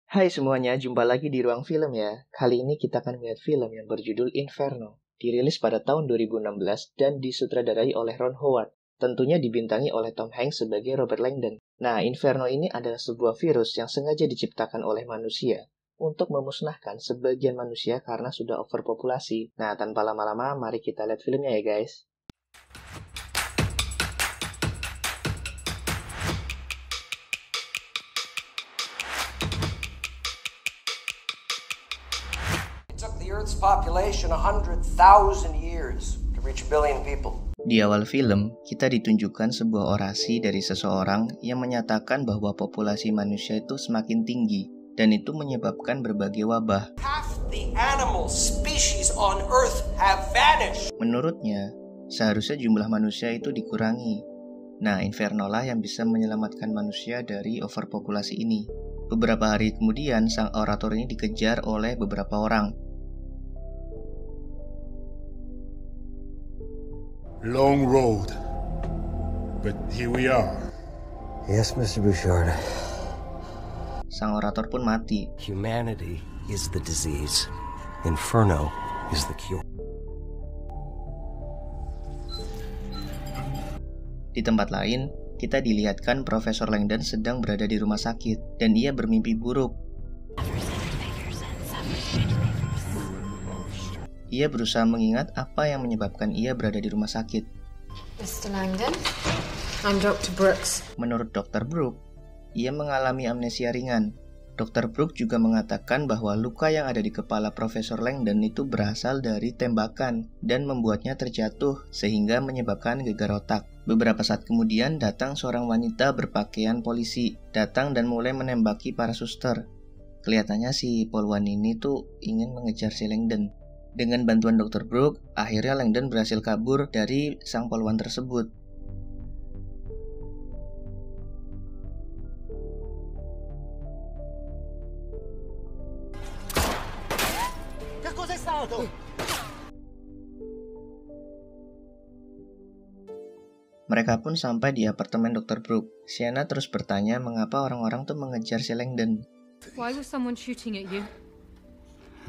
Hai semuanya, jumpa lagi di Ruang Film ya. Kali ini kita akan melihat film yang berjudul Inferno. Dirilis pada tahun 2016 dan disutradarai oleh Ron Howard. Tentunya dibintangi oleh Tom Hanks sebagai Robert Langdon. Nah, Inferno ini adalah sebuah virus yang sengaja diciptakan oleh manusia untuk memusnahkan sebagian manusia karena sudah overpopulasi. Nah, tanpa lama-lama, mari kita lihat filmnya ya guys. Earth's population 100,000 years to reach 1 billion people. Di awal film, kita ditunjukkan sebuah orasi dari seseorang yang menyatakan bahwa populasi manusia itu semakin tinggi dan itu menyebabkan berbagai wabah. Half the animal species on Earth have vanished. Menurutnya, seharusnya jumlah manusia itu dikurangi. Nah, Inferno lah yang bisa menyelamatkan manusia dari overpopulasi ini. Beberapa hari kemudian, sang orator ini dikejar oleh beberapa orang. Long road, but here we are. Yes, Mr. Bouchard. Sang orator pun mati. Humanity is the disease. Inferno is the cure. Di tempat lain, kita dilihatkan Profesor Langdon sedang berada di rumah sakit dan ia bermimpi buruk. Ia berusaha mengingat apa yang menyebabkan ia berada di rumah sakit. Mr. Langdon, I'm Dr. Brooks. Menurut Dr. Brooks, ia mengalami amnesia ringan. Dr. Brooks juga mengatakan bahwa luka yang ada di kepala Profesor Langdon itu berasal dari tembakan dan membuatnya terjatuh sehingga menyebabkan gegar otak. Beberapa saat kemudian datang seorang wanita berpakaian polisi, datang dan mulai menembaki para suster. Kelihatannya si polwan ini tuh ingin mengejar si Langdon. Dengan bantuan Dr. Brooks, akhirnya Langdon berhasil kabur dari sang polwan tersebut. Mereka pun sampai di apartemen Dr. Brooks. Sienna terus bertanya mengapa orang-orang tuh mengejar si Langdon. Why was someone shooting at you?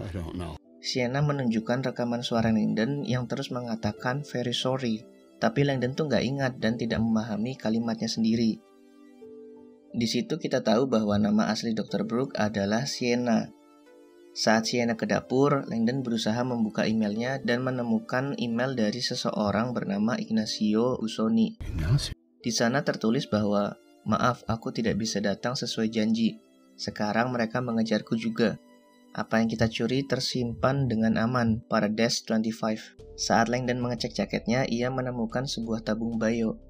I don't know. Sienna menunjukkan rekaman suara Langdon yang terus mengatakan very sorry. Tapi Langdon tuh nggak ingat dan tidak memahami kalimatnya sendiri. Di situ kita tahu bahwa nama asli Dr. Brooks adalah Sienna. Saat Sienna ke dapur, Langdon berusaha membuka emailnya dan menemukan email dari seseorang bernama Ignacio Usoni. Di sana tertulis bahwa, maaf, aku tidak bisa datang sesuai janji. Sekarang mereka mengejarku juga. Apa yang kita curi tersimpan dengan aman pada desk 25. Saat Langdon mengecek jaketnya, ia menemukan sebuah tabung bio.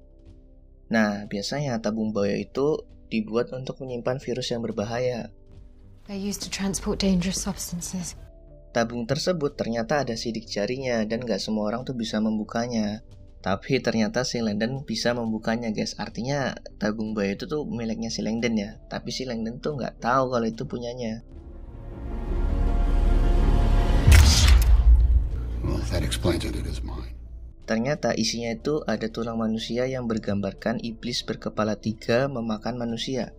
Nah, biasanya tabung bio itu dibuat untuk menyimpan virus yang berbahaya. They're used to transport dangerous substances. Tabung tersebut ternyata ada sidik jarinya dan gak semua orang tuh bisa membukanya. Tapi ternyata si Langdon bisa membukanya guys. Artinya tabung bio itu tuh miliknya si Langdon ya. Tapi si Langdon tuh gak tahu kalau itu punyanya. Well, that explains it is mine. Ternyata isinya itu ada tulang manusia yang bergambarkan iblis berkepala 3 memakan manusia.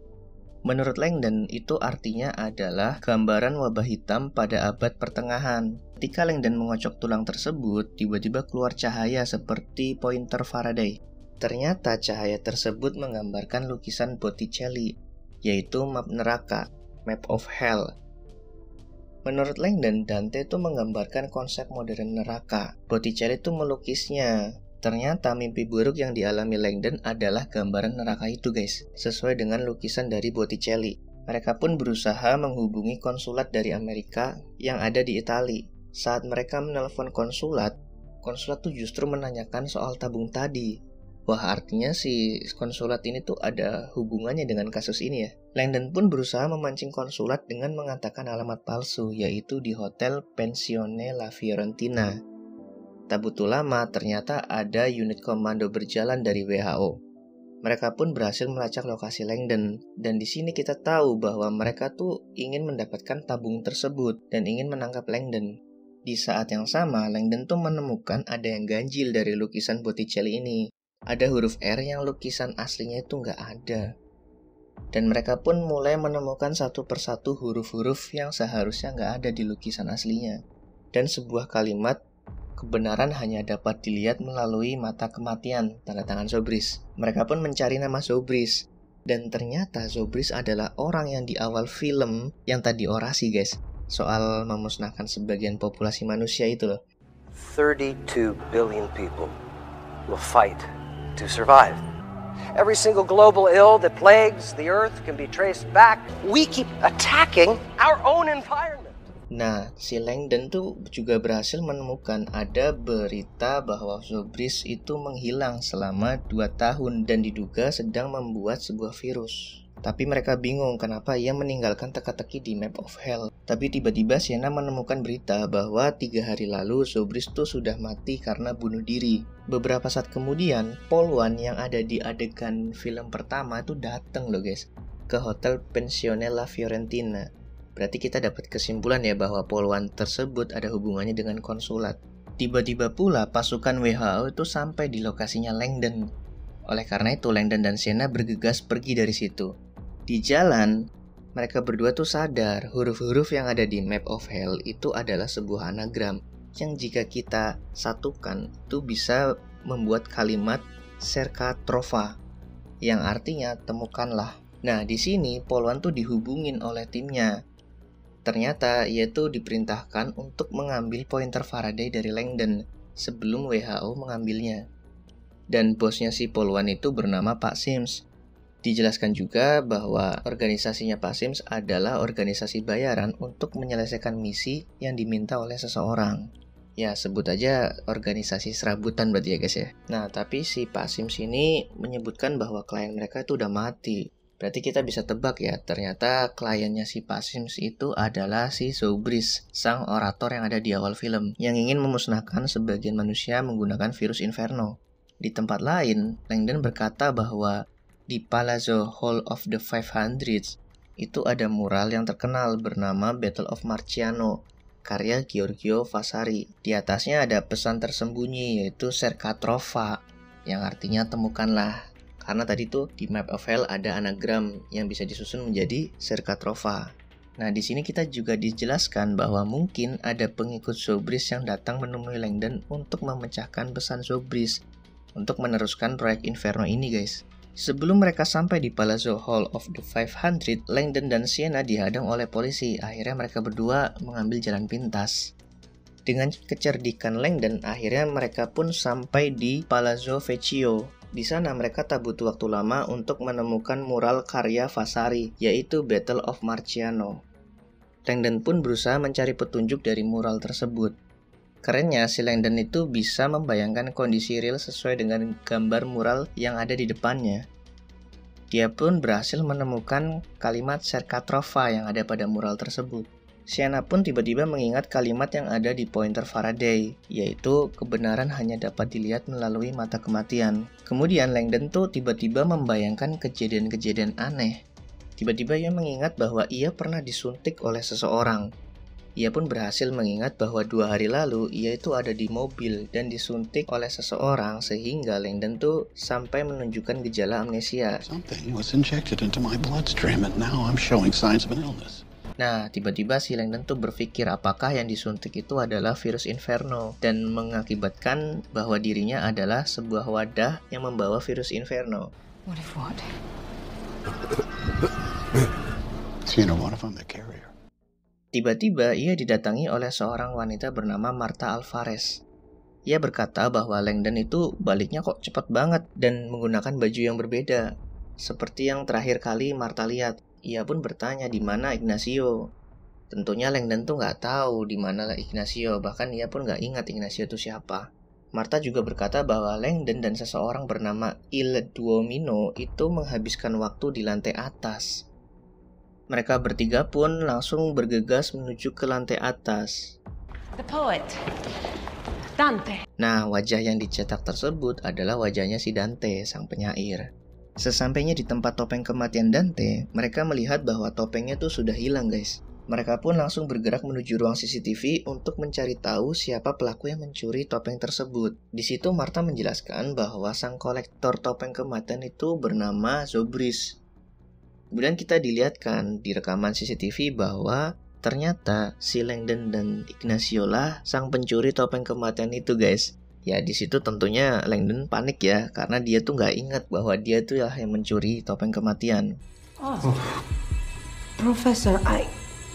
Menurut Langdon, itu artinya adalah gambaran wabah hitam pada abad pertengahan. Ketika Langdon mengocok tulang tersebut, tiba-tiba keluar cahaya seperti pointer Faraday. Ternyata cahaya tersebut menggambarkan lukisan Botticelli, yaitu map neraka, Map of Hell. Menurut Langdon, Dante itu menggambarkan konsep modern neraka. Botticelli itu melukisnya. Ternyata mimpi buruk yang dialami Langdon adalah gambaran neraka itu guys, sesuai dengan lukisan dari Botticelli. Mereka pun berusaha menghubungi konsulat dari Amerika yang ada di Italia. Saat mereka menelpon konsulat tuh justru menanyakan soal tabung tadi. Wah, artinya si konsulat ini tuh ada hubungannya dengan kasus ini ya. Langdon pun berusaha memancing konsulat dengan mengatakan alamat palsu, yaitu di Hotel Pensione La Fiorentina. Tak butuh lama, ternyata ada unit komando berjalan dari WHO. Mereka pun berhasil melacak lokasi Langdon, dan di sini kita tahu bahwa mereka tuh ingin mendapatkan tabung tersebut dan ingin menangkap Langdon. Di saat yang sama, Langdon tuh menemukan ada yang ganjil dari lukisan Botticelli ini. Ada huruf R yang lukisan aslinya itu nggak ada. Dan mereka pun mulai menemukan satu persatu huruf-huruf yang seharusnya nggak ada di lukisan aslinya. Dan sebuah kalimat, kebenaran hanya dapat dilihat melalui mata kematian, tanda tangan Zobrist. Mereka pun mencari nama Zobrist. Dan ternyata Zobrist adalah orang yang di awal film yang tadi orasi guys. Soal memusnahkan sebagian populasi manusia itu loh. 32 billion people will fight to survive. Every single global ill that plagues the earth can be traced back. We keep attacking our own environment. Nah, si Langdon tuh juga berhasil menemukan ada berita bahwa Zobrist itu menghilang selama 2 tahun dan diduga sedang membuat sebuah virus. Tapi mereka bingung kenapa ia meninggalkan teka-teki di Map of Hell. Tapi tiba-tiba Sienna menemukan berita bahwa 3 hari lalu Zobrist tuh sudah mati karena bunuh diri. Beberapa saat kemudian, Polwan yang ada di adegan film pertama itu datang loh guys ke Hotel Pensione La Fiorentina. Berarti kita dapat kesimpulan ya bahwa Polwan tersebut ada hubungannya dengan konsulat. Tiba-tiba pula pasukan WHO itu sampai di lokasinya Langdon. Oleh karena itu Langdon dan Sienna bergegas pergi dari situ. Di jalan, mereka berdua tuh sadar huruf-huruf yang ada di Map of Hell itu adalah sebuah anagram yang jika kita satukan itu bisa membuat kalimat Cerca Trova yang artinya temukanlah. Nah, di sini Polwan tuh dihubungin oleh timnya. Ternyata ia tuh diperintahkan untuk mengambil pointer Faraday dari Langdon sebelum WHO mengambilnya. Dan bosnya si Polwan itu bernama Pak Sims. Dijelaskan juga bahwa organisasinya Pak Sims adalah organisasi bayaran untuk menyelesaikan misi yang diminta oleh seseorang. Ya, sebut aja organisasi serabutan berarti ya guys ya. Nah, tapi si Pak Sims ini menyebutkan bahwa klien mereka itu udah mati. Berarti kita bisa tebak ya, ternyata kliennya si Pak Sims itu adalah si Zobrist, sang orator yang ada di awal film, yang ingin memusnahkan sebagian manusia menggunakan virus Inferno. Di tempat lain, Langdon berkata bahwa di Palazzo Hall of the 500 itu ada mural yang terkenal bernama Battle of Marciano, karya Giorgio Vasari. Di atasnya ada pesan tersembunyi yaitu Cerca Trova, yang artinya temukanlah. Karena tadi tuh di Map of Hell ada anagram yang bisa disusun menjadi Cerca Trova. Nah, di sini kita juga dijelaskan bahwa mungkin ada pengikut Zobrist yang datang menemui Langdon untuk memecahkan pesan Zobrist untuk meneruskan proyek Inferno ini guys. Sebelum mereka sampai di Palazzo Hall of the 500, Langdon dan Sienna dihadang oleh polisi. Akhirnya mereka berdua mengambil jalan pintas. Dengan kecerdikan Langdon, akhirnya mereka pun sampai di Palazzo Vecchio. Di sana mereka tak butuh waktu lama untuk menemukan mural karya Vasari, yaitu Battle of Marciano. Langdon pun berusaha mencari petunjuk dari mural tersebut. Kerennya, si Langdon itu bisa membayangkan kondisi real sesuai dengan gambar mural yang ada di depannya. Dia pun berhasil menemukan kalimat Cerca Trova yang ada pada mural tersebut. Sienna pun tiba-tiba mengingat kalimat yang ada di pointer Faraday, yaitu kebenaran hanya dapat dilihat melalui mata kematian. Kemudian Langdon tuh tiba-tiba membayangkan kejadian-kejadian aneh. Tiba-tiba ia mengingat bahwa ia pernah disuntik oleh seseorang. Ia pun berhasil mengingat bahwa 2 hari lalu ia itu ada di mobil dan disuntik oleh seseorang sehingga Langdon tuh sampai menunjukkan gejala amnesia. Something was injected into my bloodstream and now I'm showing signs of an illness. Nah, tiba-tiba si Langdon tuh berpikir apakah yang disuntik itu adalah virus Inferno dan mengakibatkan bahwa dirinya adalah sebuah wadah yang membawa virus Inferno. What if what? Sienna, what if I'm the carrier? Tiba-tiba ia didatangi oleh seorang wanita bernama Marta Alvarez. Ia berkata bahwa Langdon itu baliknya kok cepat banget dan menggunakan baju yang berbeda. Seperti yang terakhir kali Marta lihat. Ia pun bertanya di mana Ignacio. Tentunya Langdon tuh nggak tahu di mana Ignacio, bahkan ia pun nggak ingat Ignacio itu siapa. Marta juga berkata bahwa Langdon dan seseorang bernama Il Duomino itu menghabiskan waktu di lantai atas. Mereka bertiga pun langsung bergegas menuju ke lantai atas. The poet. Dante. Nah, wajah yang dicetak tersebut adalah wajahnya si Dante, sang penyair. Sesampainya di tempat topeng kematian Dante, mereka melihat bahwa topengnya tuh sudah hilang guys. Mereka pun langsung bergerak menuju ruang CCTV untuk mencari tahu siapa pelaku yang mencuri topeng tersebut. Di situ Marta menjelaskan bahwa sang kolektor topeng kematian itu bernama Zobrist. Kemudian kita dilihatkan di rekaman CCTV bahwa ternyata si Langdon dan Ignacio lah sang pencuri topeng kematian itu, guys. Ya di situ tentunya Langdon panik ya, karena dia tuh nggak ingat bahwa dia tuh yang mencuri topeng kematian. Professor,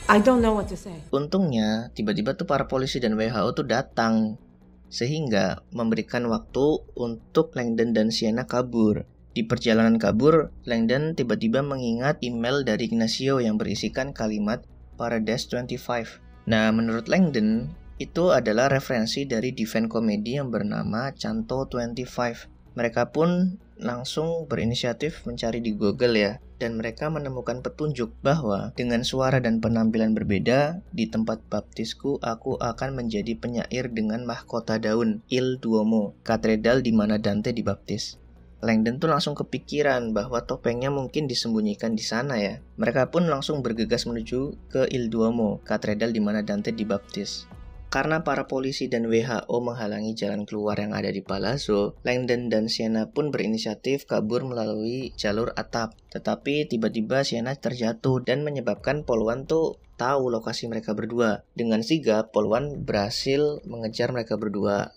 I don't know what to say. Untungnya tiba-tiba tuh para polisi dan WHO tuh datang, sehingga memberikan waktu untuk Langdon dan Sienna kabur. Di perjalanan kabur, Langdon tiba-tiba mengingat email dari Ignacio yang berisikan kalimat Paradise 25. Nah, menurut Langdon, itu adalah referensi dari defense komedi yang bernama Canto 25. Mereka pun langsung berinisiatif mencari di Google ya, dan mereka menemukan petunjuk bahwa dengan suara dan penampilan berbeda, di tempat baptisku aku akan menjadi penyair dengan mahkota daun, Il Duomo, katedral di mana Dante dibaptis. Langdon tuh langsung kepikiran bahwa topengnya mungkin disembunyikan di sana ya. Mereka pun langsung bergegas menuju ke Il Duomo, katedral di mana Dante dibaptis. Karena para polisi dan WHO menghalangi jalan keluar yang ada di Palazzo, Langdon dan Sienna pun berinisiatif kabur melalui jalur atap. Tetapi tiba-tiba Sienna terjatuh dan menyebabkan Polwan tuh tahu lokasi mereka berdua. Dengan sigap, Polwan berhasil mengejar mereka berdua.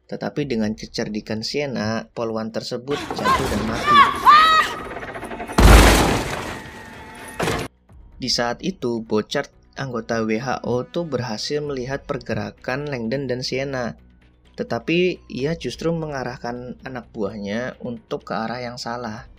Tetapi dengan kecerdikan Sienna, Polwan tersebut jatuh dan mati. Di saat itu, Bochart, anggota WHO tuh berhasil melihat pergerakan Langdon dan Sienna. Tetapi ia justru mengarahkan anak buahnya untuk ke arah yang salah.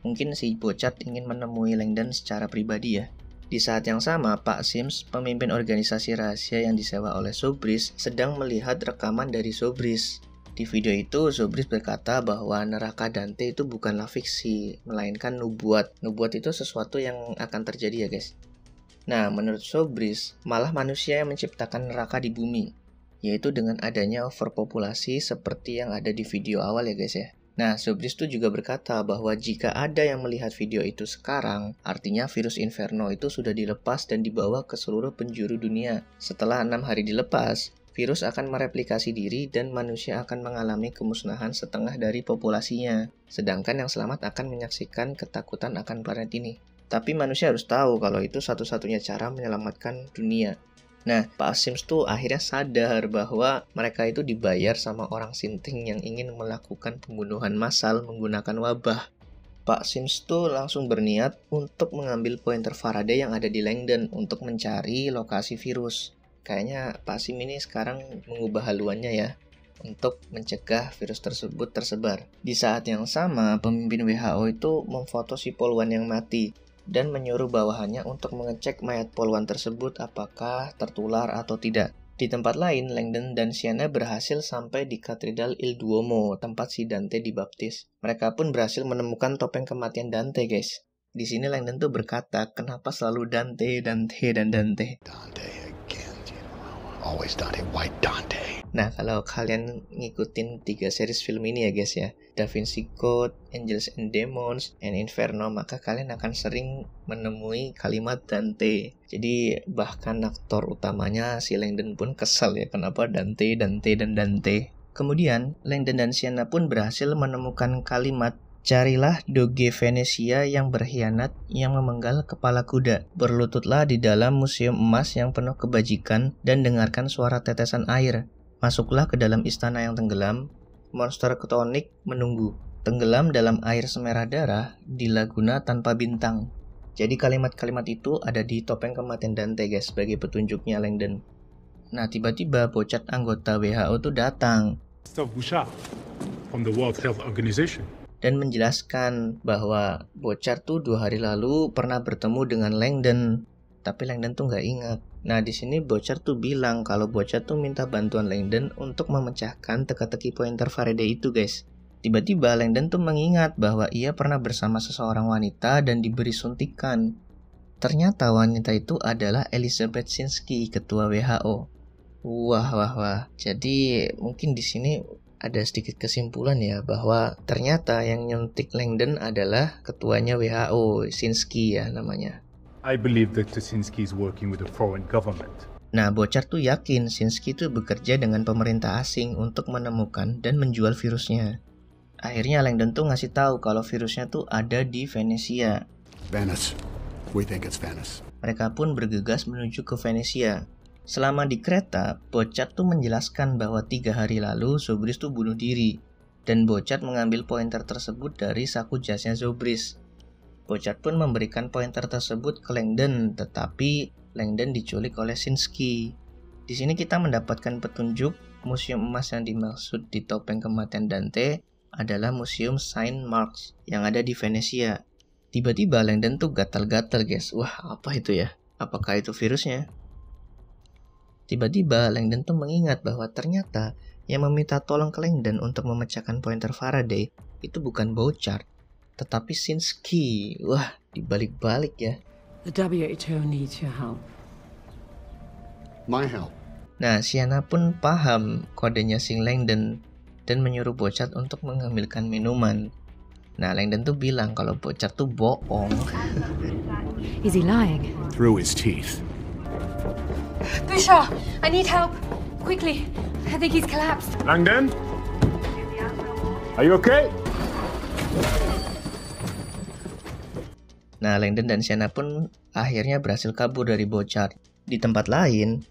Mungkin si Bochart ingin menemui Langdon secara pribadi ya. Di saat yang sama, Pak Sims, pemimpin organisasi rahasia yang disewa oleh Zobrist, sedang melihat rekaman dari Zobrist. Di video itu, Zobrist berkata bahwa neraka Dante itu bukanlah fiksi, melainkan nubuat. Nubuat itu sesuatu yang akan terjadi ya guys. Nah, menurut Zobrist, malah manusia yang menciptakan neraka di bumi, yaitu dengan adanya overpopulasi seperti yang ada di video awal ya guys ya. Nah, Zobrist itu juga berkata bahwa jika ada yang melihat video itu sekarang, artinya virus Inferno itu sudah dilepas dan dibawa ke seluruh penjuru dunia. Setelah 6 hari dilepas, virus akan mereplikasi diri dan manusia akan mengalami kemusnahan setengah dari populasinya. Sedangkan yang selamat akan menyaksikan ketakutan akan planet ini. Tapi manusia harus tahu kalau itu satu-satunya cara menyelamatkan dunia. Nah, Pak Sims tuh akhirnya sadar bahwa mereka itu dibayar sama orang sinting yang ingin melakukan pembunuhan massal menggunakan wabah. Pak Sims tuh langsung berniat untuk mengambil pointer Faraday yang ada di Langdon untuk mencari lokasi virus. Kayaknya Pak Sims ini sekarang mengubah haluannya ya, untuk mencegah virus tersebut tersebar. Di saat yang sama, pemimpin WHO itu memfoto si Polwan yang mati dan menyuruh bawahannya untuk mengecek mayat Polwan tersebut apakah tertular atau tidak. Di tempat lain, Langdon dan Sienna berhasil sampai di katedral Il Duomo, tempat si Dante dibaptis. Mereka pun berhasil menemukan topeng kematian Dante, guys. Di sini Langdon tuh berkata, kenapa selalu Dante, Dante, dan Dante? Dante again, you know. Always Dante, why Dante? Nah, kalau kalian ngikutin 3 series film ini ya guys ya, Da Vinci Code, Angels and Demons, and Inferno, maka kalian akan sering menemui kalimat Dante. Jadi bahkan aktor utamanya si Langdon pun kesal ya, kenapa Dante, Dante, dan Dante. Kemudian Langdon dan Sienna pun berhasil menemukan kalimat, carilah doge Venesia yang berkhianat yang memenggal kepala kuda. Berlututlah di dalam museum emas yang penuh kebajikan dan dengarkan suara tetesan air. Masuklah ke dalam istana yang tenggelam, monster ketonik menunggu. Tenggelam dalam air semerah darah di laguna tanpa bintang. Jadi kalimat-kalimat itu ada di topeng kematian Dante guys, sebagai petunjuknya Langdon. Nah, tiba-tiba Bochart anggota WHO itu datang from the World Health Organization dan menjelaskan bahwa Bochart tuh 2 hari lalu pernah bertemu dengan Langdon, tapi Langdon tuh nggak ingat. Nah, di sini Bochart tuh bilang kalau Bochart tuh minta bantuan Langdon untuk memecahkan teka-teki pointer Faraday itu, guys. Tiba-tiba Langdon tuh mengingat bahwa ia pernah bersama seseorang wanita dan diberi suntikan. Ternyata wanita itu adalah Elizabeth Shinsky, ketua WHO. Wah. Jadi mungkin di sini ada sedikit kesimpulan ya, bahwa ternyata yang nyuntik Langdon adalah ketuanya WHO, Shinsky ya namanya. I believe that Shinsky is working with a foreign government. Nah, Bochart tuh yakin Shinsky tuh bekerja dengan pemerintah asing untuk menemukan dan menjual virusnya. Akhirnya Langdon tuh ngasih tahu kalau virusnya tuh ada di Venesia. Venice. We think it's Venice. Mereka pun bergegas menuju ke Venesia. Selama di kereta, Bochat tuh menjelaskan bahwa 3 hari lalu Zobrist tuh bunuh diri. Dan Bochat mengambil pointer tersebut dari saku jasnya Zobrist. Bochat pun memberikan pointer tersebut ke Langdon, tetapi Langdon diculik oleh Sinsky. Di sini kita mendapatkan petunjuk museum emas yang dimaksud di topeng kematian Dante adalah museum Saint Mark's yang ada di Venesia. Tiba-tiba Langdon tuh gatal-gatal guys. Wah, apa itu ya? Apakah itu virusnya? Tiba-tiba Langdon tuh mengingat bahwa ternyata yang meminta tolong ke Langdon untuk memecahkan pointer Faraday itu bukan Bochat, tetapi Sinsky. Wah, dibalik-balik ya. The WHO needs your help. My help. Nah, Sienna pun paham kodenya Sing Langdon dan menyuruh Bochat untuk mengambilkan minuman. Nah, Langdon tuh bilang kalau Bochat tuh bohong. Is he lying? Through his teeth. Bouchard, I need help. Quickly. I think he's collapsed. Langdon? Are you okay? Nah, Langdon dan Sienna pun akhirnya berhasil kabur dari Bochat. Di tempat lain,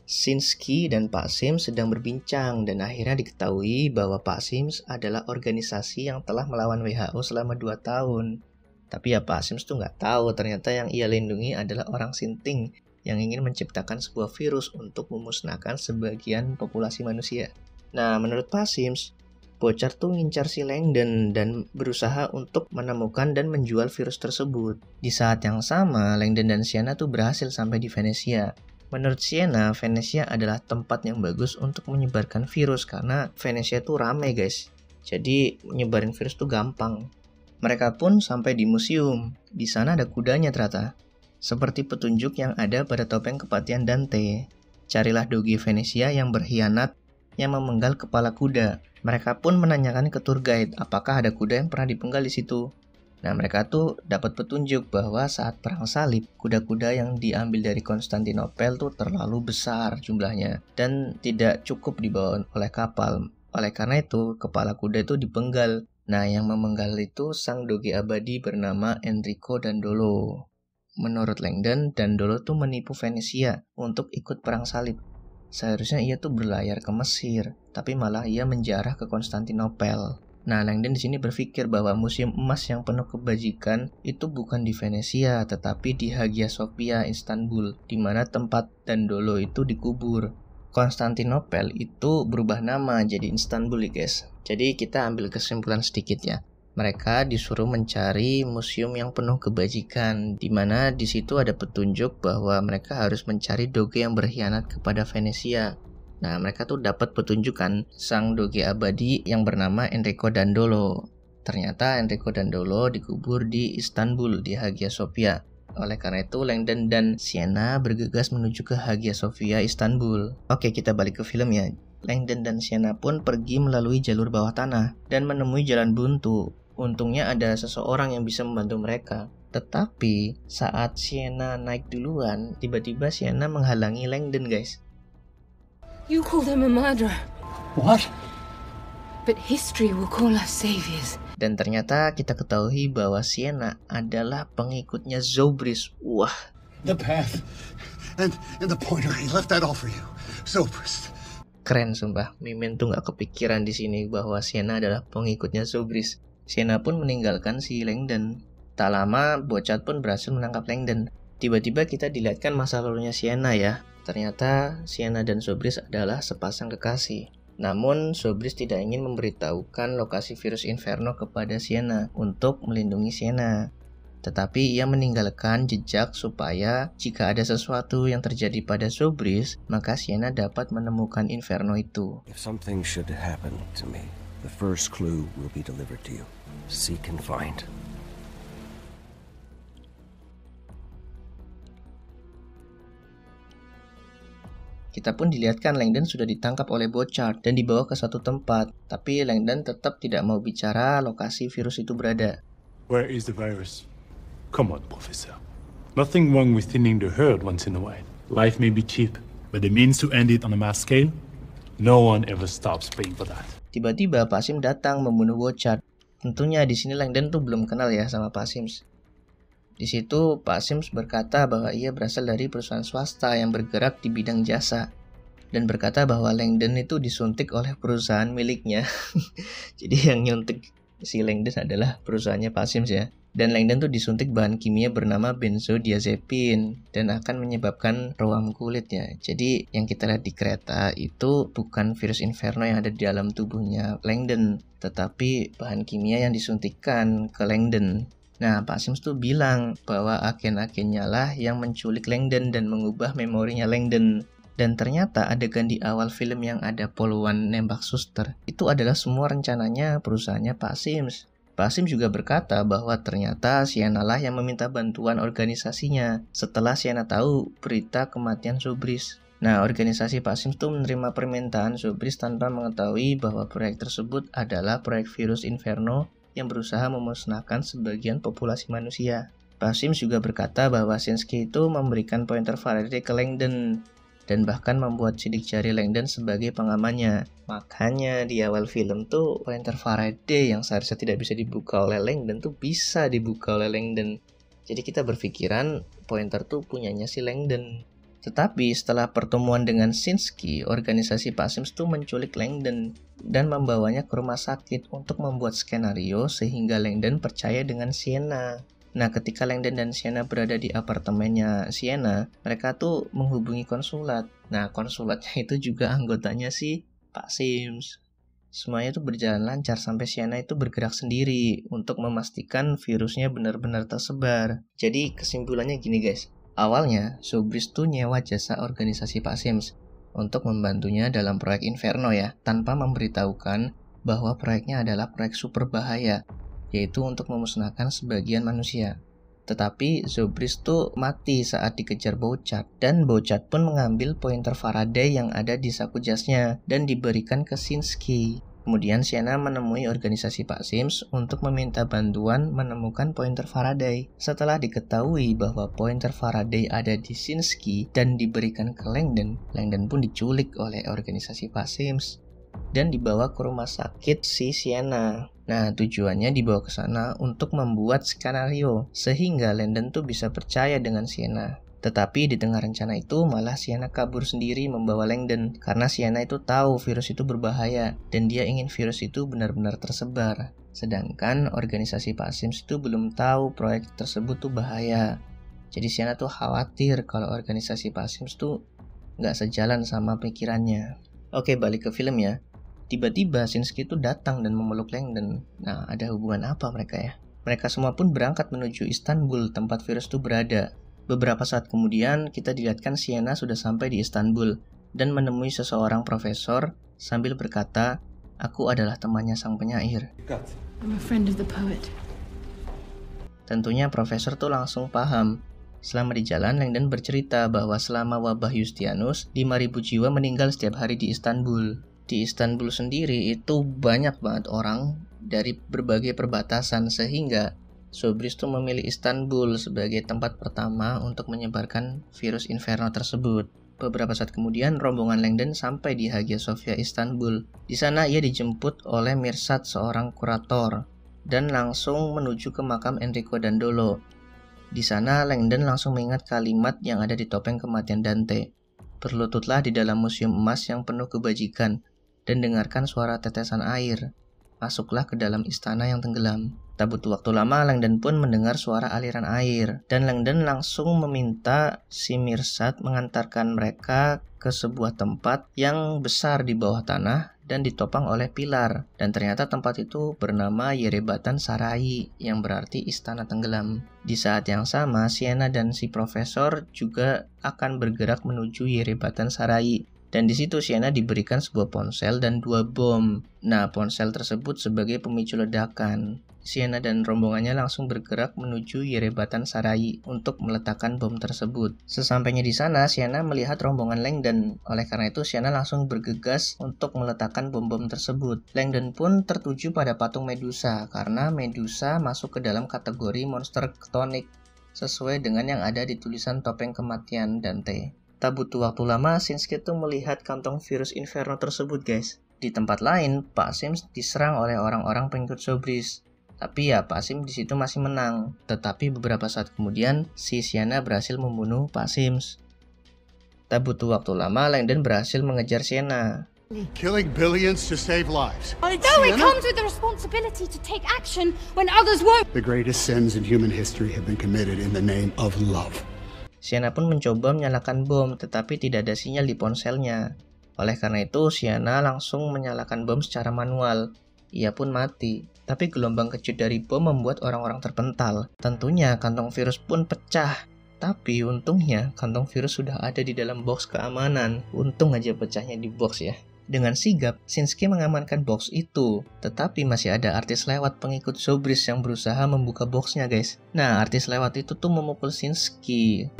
Sinsky dan Pak Sims sedang berbincang dan akhirnya diketahui bahwa Pak Sims adalah organisasi yang telah melawan WHO selama 2 tahun. Tapi ya Pak Sims tuh nggak tahu ternyata yang ia lindungi adalah orang Sinting yang ingin menciptakan sebuah virus untuk memusnahkan sebagian populasi manusia. Nah, menurut Pak Sims, Bochat tuh ngincar si Langdon dan berusaha untuk menemukan dan menjual virus tersebut. Di saat yang sama, Langdon dan Sienna tuh berhasil sampai di Venesia. Menurut Sienna, Venesia adalah tempat yang bagus untuk menyebarkan virus karena Venesia tuh ramai guys. Jadi menyebarin virus tuh gampang. Mereka pun sampai di museum. Di sana ada kudanya ternyata. Seperti petunjuk yang ada pada topeng kematian Dante. Carilah doge Venesia yang berkhianat yang memenggal kepala kuda. Mereka pun menanyakan ke tour guide apakah ada kuda yang pernah dipenggal di situ. Nah, mereka tuh dapat petunjuk bahwa saat perang salib, kuda-kuda yang diambil dari Konstantinopel tuh terlalu besar jumlahnya dan tidak cukup dibawa oleh kapal. Oleh karena itu, kepala kuda itu dipenggal. Nah, yang memenggal itu sang doge abadi bernama Enrico Dandolo. Menurut Langdon, Dandolo tuh menipu Venesia untuk ikut perang salib. Seharusnya ia tuh berlayar ke Mesir, tapi malah ia menjarah ke Konstantinopel. Nah, Langdon di sini berpikir bahwa museum emas yang penuh kebajikan itu bukan di Venesia, tetapi di Hagia Sophia, Istanbul, di mana tempat Dandolo itu dikubur. Konstantinopel itu berubah nama jadi Istanbul ya guys. Jadi kita ambil kesimpulan sedikit ya. Mereka disuruh mencari museum yang penuh kebajikan, di mana di situ ada petunjuk bahwa mereka harus mencari doge yang berkhianat kepada Venesia. Nah, mereka tuh dapat petunjukan sang doge abadi yang bernama Enrico Dandolo. Ternyata Enrico Dandolo dikubur di Istanbul, di Hagia Sophia. Oleh karena itu, Langdon dan Sienna bergegas menuju ke Hagia Sophia, Istanbul. Oke, kita balik ke film ya. Langdon dan Sienna pun pergi melalui jalur bawah tanah dan menemui jalan buntu. Untungnya ada seseorang yang bisa membantu mereka. Tetapi saat Sienna naik duluan, tiba-tiba Sienna menghalangi Langdon guys. You called him a murderer. What? But history will call us saviors. Dan ternyata kita ketahui bahwa Sienna adalah pengikutnya Zobrist. Wah. The path. And the pointer. He left that all for you. Zobrist. Keren sumpah. Mimin tuh gak kepikiran di sini bahwa Sienna adalah pengikutnya Zobrist. Sienna pun meninggalkan si Langdon. Tak lama, Bochat pun berhasil menangkap Langdon. Tiba-tiba kita dilihatkan masa lalunya Sienna ya. Ternyata Sienna dan Zobrist adalah sepasang kekasih. Namun, Zobrist tidak ingin memberitahukan lokasi virus Inferno kepada Sienna untuk melindungi Sienna. Tetapi ia meninggalkan jejak supaya jika ada sesuatu yang terjadi pada Zobrist, maka Sienna dapat menemukan Inferno itu. If something should happen to me, the first clue will be delivered to you. Seek and find. Kita pun dilihatkan Langdon sudah ditangkap oleh Bochat dan dibawa ke suatu tempat. Tapi Langdon tetap tidak mau bicara lokasi virus itu berada. Where is the virus? Come on, Professor. Nothing wrong with thinning the herd once in a while. Life may be cheap, but the means to end it on a mass scale, no one ever stops paying for that. Tiba-tiba Pak Sims datang membunuh Bochat. Tentunya di sini Langdon tuh belum kenal ya sama Pak Sims. Di situ Pak Sims berkata bahwa ia berasal dari perusahaan swasta yang bergerak di bidang jasa dan berkata bahwa Langdon itu disuntik oleh perusahaan miliknya. Jadi yang nyuntik si Langdon adalah perusahaannya Pak Sims ya. Dan Langdon tuh disuntik bahan kimia bernama benzodiazepin dan akan menyebabkan ruam kulitnya. Jadi yang kita lihat di kereta itu bukan virus Inferno yang ada di dalam tubuhnya Langdon, tetapi bahan kimia yang disuntikkan ke Langdon. Nah, Pak Sims tuh bilang bahwa agen-agennya lah yang menculik Langdon dan mengubah memorinya Langdon. Dan ternyata adegan di awal film yang ada poluan nembak suster itu adalah semua rencananya perusahaannya Pak Sims. Pak Sims juga berkata bahwa ternyata Sienna lah yang meminta bantuan organisasinya setelah Sienna tahu berita kematian Zobrist. Nah, organisasi Pak Sims tuh menerima permintaan Zobrist tanpa mengetahui bahwa proyek tersebut adalah proyek virus Inferno yang berusaha memusnahkan sebagian populasi manusia. Pak Sims juga berkata bahwa Shinsky itu memberikan pointer Faraday ke Langdon dan bahkan membuat sidik jari Langdon sebagai pengamannya. Makanya di awal film tuh pointer Faraday yang seharusnya tidak bisa dibuka oleh Langdon tuh bisa dibuka oleh Langdon. Jadi kita berpikiran pointer tuh punyanya si Langdon. Tetapi setelah pertemuan dengan Shinsky, organisasi Pak Sims tuh menculik Langdon dan membawanya ke rumah sakit untuk membuat skenario sehingga Langdon percaya dengan Sienna. Nah, ketika Langdon dan Sienna berada di apartemennya Sienna, mereka tuh menghubungi konsulat. Nah, konsulatnya itu juga anggotanya si Pak Sims. Semuanya tuh berjalan lancar sampai Sienna itu bergerak sendiri untuk memastikan virusnya benar-benar tersebar. Jadi kesimpulannya gini guys, awalnya Zobrist tuh nyewa jasa organisasi Pak Sims untuk membantunya dalam proyek Inferno ya, tanpa memberitahukan bahwa proyeknya adalah proyek super bahaya, yaitu untuk memusnahkan sebagian manusia. Tetapi Zobrist tuh mati saat dikejar Bouchard, dan Bouchard pun mengambil pointer Faraday yang ada di saku jasnya dan diberikan ke Shinsky. Kemudian Sienna menemui organisasi Pak Sims untuk meminta bantuan menemukan pointer Faraday. Setelah diketahui bahwa pointer Faraday ada di Shinsky dan diberikan ke Langdon, Langdon pun diculik oleh organisasi Pak Sims dan dibawa ke rumah sakit si Sienna. Nah, tujuannya dibawa ke sana untuk membuat skenario sehingga Langdon tuh bisa percaya dengan Sienna. Tetapi di tengah rencana itu malah Sienna kabur sendiri membawa Langdon karena Sienna itu tahu virus itu berbahaya dan dia ingin virus itu benar-benar tersebar. Sedangkan organisasi Pak Sims itu belum tahu proyek tersebut tuh bahaya. Jadi Sienna tuh khawatir kalau organisasi Pak Sims tuh nggak sejalan sama pikirannya. Oke, balik ke film ya. Tiba-tiba Shinsky itu datang dan memeluk Langdon. Nah, ada hubungan apa mereka ya? Mereka semua pun berangkat menuju Istanbul, tempat virus itu berada. Beberapa saat kemudian, kita dilihatkan Sienna sudah sampai di Istanbul dan menemui seseorang profesor sambil berkata, "Aku adalah temannya sang penyair." I'm a friend of the poet. Tentunya profesor tuh langsung paham. Selama di jalan, Langdon bercerita bahwa selama wabah Justianus, 5.000 jiwa meninggal setiap hari di Istanbul. Di Istanbul sendiri itu banyak banget orang dari berbagai perbatasan sehingga Zobrist tuh memilih Istanbul sebagai tempat pertama untuk menyebarkan virus Inferno tersebut. Beberapa saat kemudian, rombongan Langdon sampai di Hagia Sophia, Istanbul. Di sana ia dijemput oleh Mirsad, seorang kurator, dan langsung menuju ke makam Enrico Dandolo. Di sana, Langdon langsung mengingat kalimat yang ada di topeng kematian Dante. "Berlututlah di dalam museum emas yang penuh kebajikan, dan dengarkan suara tetesan air. Masuklah ke dalam istana yang tenggelam." Tak butuh waktu lama, Langdon pun mendengar suara aliran air, dan Langdon langsung meminta si Mirsad mengantarkan mereka ke sebuah tempat yang besar di bawah tanah dan ditopang oleh pilar. Dan ternyata tempat itu bernama Yerebatan Sarai, yang berarti istana tenggelam. Di saat yang sama, Sienna dan si profesor juga akan bergerak menuju Yerebatan Sarai. Dan di situ Sienna diberikan sebuah ponsel dan 2 bom. Nah, ponsel tersebut sebagai pemicu ledakan. Sienna dan rombongannya langsung bergerak menuju Yerebatan Sarai untuk meletakkan bom tersebut. Sesampainya di sana, Sienna melihat rombongan Langdon. Oleh karena itu, Sienna langsung bergegas untuk meletakkan bom-bom tersebut. Langdon pun tertuju pada patung Medusa, karena Medusa masuk ke dalam kategori monster chthonic, sesuai dengan yang ada di tulisan topeng kematian Dante. Tak butuh waktu lama, Shinsky tuh melihat kantong virus Inferno tersebut, guys. Di tempat lain, Pak Sims diserang oleh orang-orang pengikut Zobrist. Tapi ya Pak Sims di situ masih menang. Tetapi beberapa saat kemudian si Sienna berhasil membunuh Pak Sims. Tak butuh waktu lama, Langdon berhasil mengejar Sienna. Killing billions to save lives. Though it comes with the responsibility to take action when others won't. The greatest sins in human history have been committed in the name of love. Sienna pun mencoba menyalakan bom, tetapi tidak ada sinyal di ponselnya. Oleh karena itu, Sienna langsung menyalakan bom secara manual. Ia pun mati. Tapi gelombang kejut dari bom membuat orang-orang terpental. Tentunya kantong virus pun pecah. Tapi untungnya kantong virus sudah ada di dalam box keamanan. Untung aja pecahnya di box ya. Dengan sigap, Shinsuke mengamankan box itu. Tetapi masih ada artis lewat pengikut Zobrist yang berusaha membuka boxnya guys. Nah, artis lewat itu tuh memukul Shinsuke.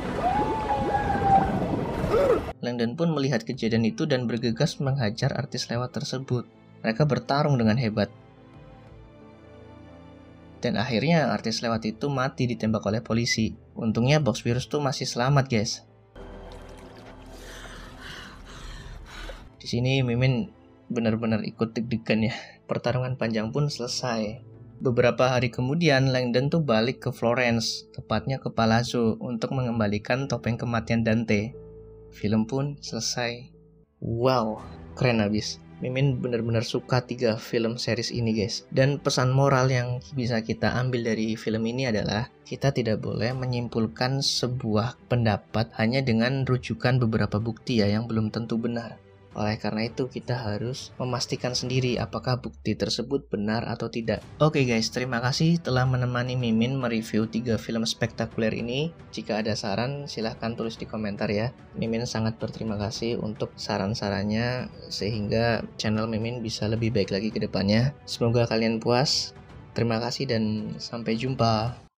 Langdon pun melihat kejadian itu dan bergegas menghajar artis lewat tersebut. Mereka bertarung dengan hebat. Dan akhirnya artis lewat itu mati ditembak oleh polisi. Untungnya box virus tuh masih selamat guys. Di sini Mimin benar-benar ikut deg-degan ya. Pertarungan panjang pun selesai. Beberapa hari kemudian Langdon tuh balik ke Florence, tepatnya ke Palazzo untuk mengembalikan topeng kematian Dante. Film pun selesai. Wow, keren abis. Mimin benar-benar suka 3 film series ini guys. Dan pesan moral yang bisa kita ambil dari film ini adalah kita tidak boleh menyimpulkan sebuah pendapat hanya dengan rujukan beberapa bukti ya yang belum tentu benar. Oleh karena itu kita harus memastikan sendiri apakah bukti tersebut benar atau tidak. Oke guys, terima kasih telah menemani Mimin mereview 3 film spektakuler ini. Jika ada saran silahkan tulis di komentar ya. Mimin sangat berterima kasih untuk saran-sarannya sehingga channel Mimin bisa lebih baik lagi ke depannya. Semoga kalian puas. Terima kasih dan sampai jumpa.